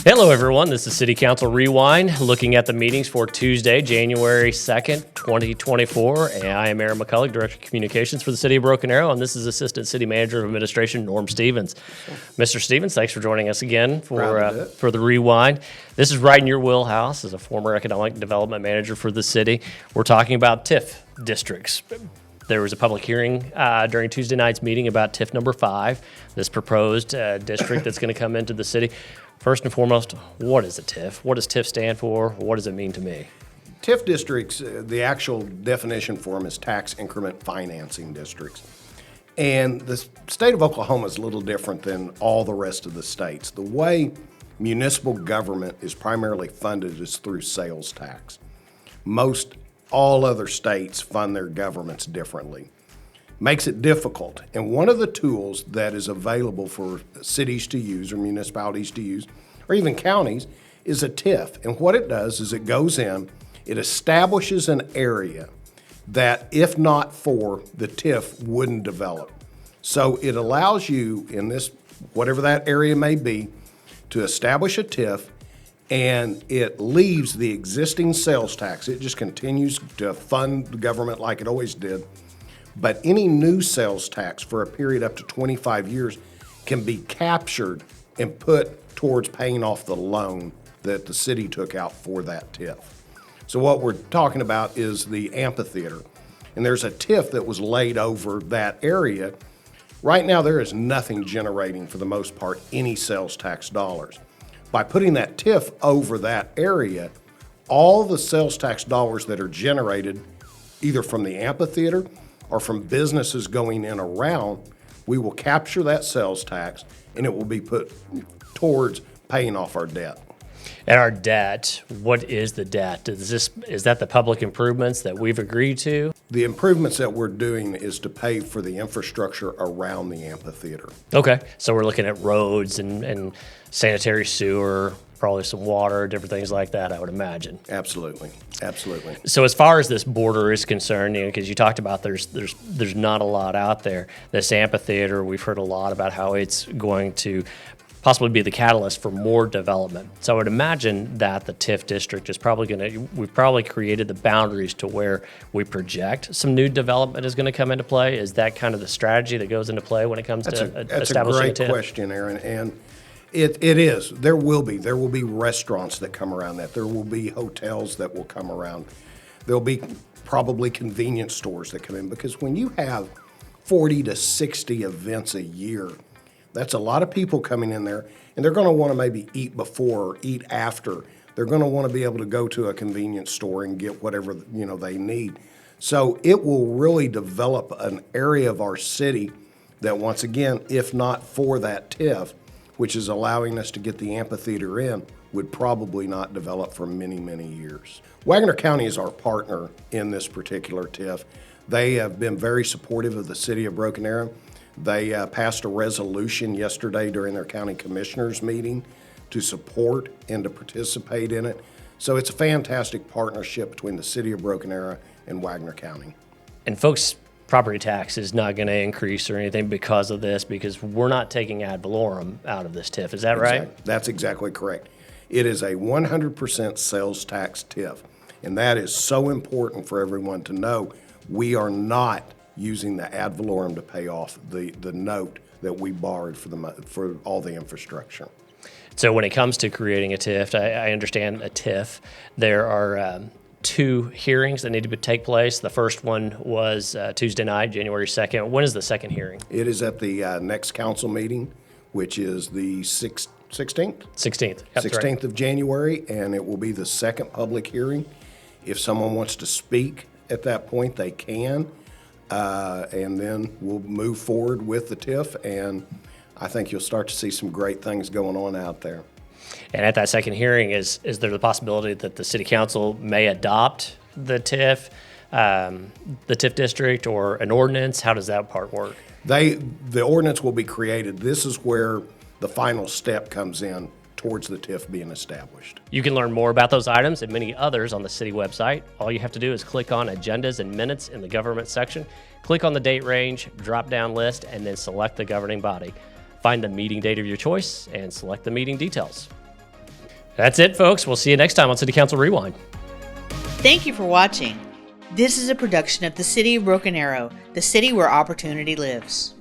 Hello, everyone. This is City Council Rewind, looking at the meetings for Tuesday, January 2nd, 2024. And I am Aaron McCulloch, Director of Communications for the City of Broken Arrow, and this is Assistant City Manager of Administration, Norm Stevens. Mr. Stevens, thanks for joining us again for the Rewind. This is right in your wheelhouse as a former Economic Development Manager for the city. We're talking about TIF districts. There was a public hearing during Tuesday night's meeting about TIF number 5, this proposed district that's going to come into the city. First and foremost, what is a TIF? What does TIF stand for? What does it mean to me? TIF districts, the actual definition for them is Tax Increment Financing Districts. And the state of Oklahoma is a little different than all the rest of the states. The way municipal government is primarily funded is through sales tax. Most all other states fund their governments differently. Makes it difficult. And one of the tools that is available for cities to use or municipalities to use, or even counties, is a TIF. And what it does is it goes in, it establishes an area that, if not for the TIF, wouldn't develop. So it allows you in this, whatever that area may be, to establish a TIF, and it leaves the existing sales tax. It just continues to fund the government like it always did. But any new sales tax for a period up to 25 years can be captured and put towards paying off the loan that the city took out for that TIF. So what we're talking about is the amphitheater. And there's a TIF that was laid over that area. Right now, there is nothing generating, for the most part, any sales tax dollars. By putting that TIF over that area, all the sales tax dollars that are generated, either from the amphitheater or from businesses going in around, we will capture that sales tax and it will be put towards paying off our debt. And our debt, what is the debt? Is that the public improvements that we've agreed to? The improvements that we're doing is to pay for the infrastructure around the amphitheater. Okay, so we're looking at roads and sanitary sewer, probably some water, different things like that, I would imagine. Absolutely, absolutely. So as far as this border is concerned, because you talked about there's not a lot out there. This amphitheater, we've heard a lot about how it's going to possibly be the catalyst for more development. So I would imagine that the TIF district is probably we've probably created the boundaries to where we project some new development is going to come into play. Is that kind of the strategy that goes into play when it comes to establishing a TIF? That's a great question, Aaron. And it is. There will be restaurants that come around that. There will be hotels that will come around. There'll be probably convenience stores that come in, because when you have 40 to 60 events a year, that's a lot of people coming in there, and they're going to want to maybe eat before or eat after. They're going to want to be able to go to a convenience store and get whatever they need. So it will really develop an area of our city that, once again, if not for that TIF, which is allowing us to get the amphitheater in, would probably not develop for many, many years. Wagner County is our partner in this particular TIF. They have been very supportive of the city of Broken Arrow. They passed a resolution yesterday during their county commissioners meeting to support and to participate in it. So it's a fantastic partnership between the city of Broken Arrow and Wagner County. And folks, property tax is not going to increase or anything because of this, because we're not taking ad valorem out of this TIF. Is that right? That's exactly correct. It is a 100% sales tax TIF, and that is so important for everyone to know. We are not using the ad valorem to pay off the note that we borrowed for all the infrastructure. So when it comes to creating a TIF, I understand a TIF, there are 2 hearings that need to take place. The first one was Tuesday night, January 2nd. When is the second hearing? It is at the next council meeting, which is the 16th? 16th. Yep, 16th right. of January, and it will be the second public hearing. If someone wants to speak at that point, they can. And then we'll move forward with the TIF, and I think you'll start to see some great things going on out there. And at that second hearing, is there the possibility that the city council may adopt the TIF district, or an ordinance? How does that part work? The ordinance will be created. This is where the final step comes in towards the TIF being established. You can learn more about those items and many others on the city website. All you have to do is click on Agendas and Minutes in the Government section, click on the date range, drop-down list, and then select the governing body. Find the meeting date of your choice and select the meeting details. That's it, folks. We'll see you next time on City Council Rewind. Thank you for watching. This is a production of the City of Broken Arrow, the city where opportunity lives.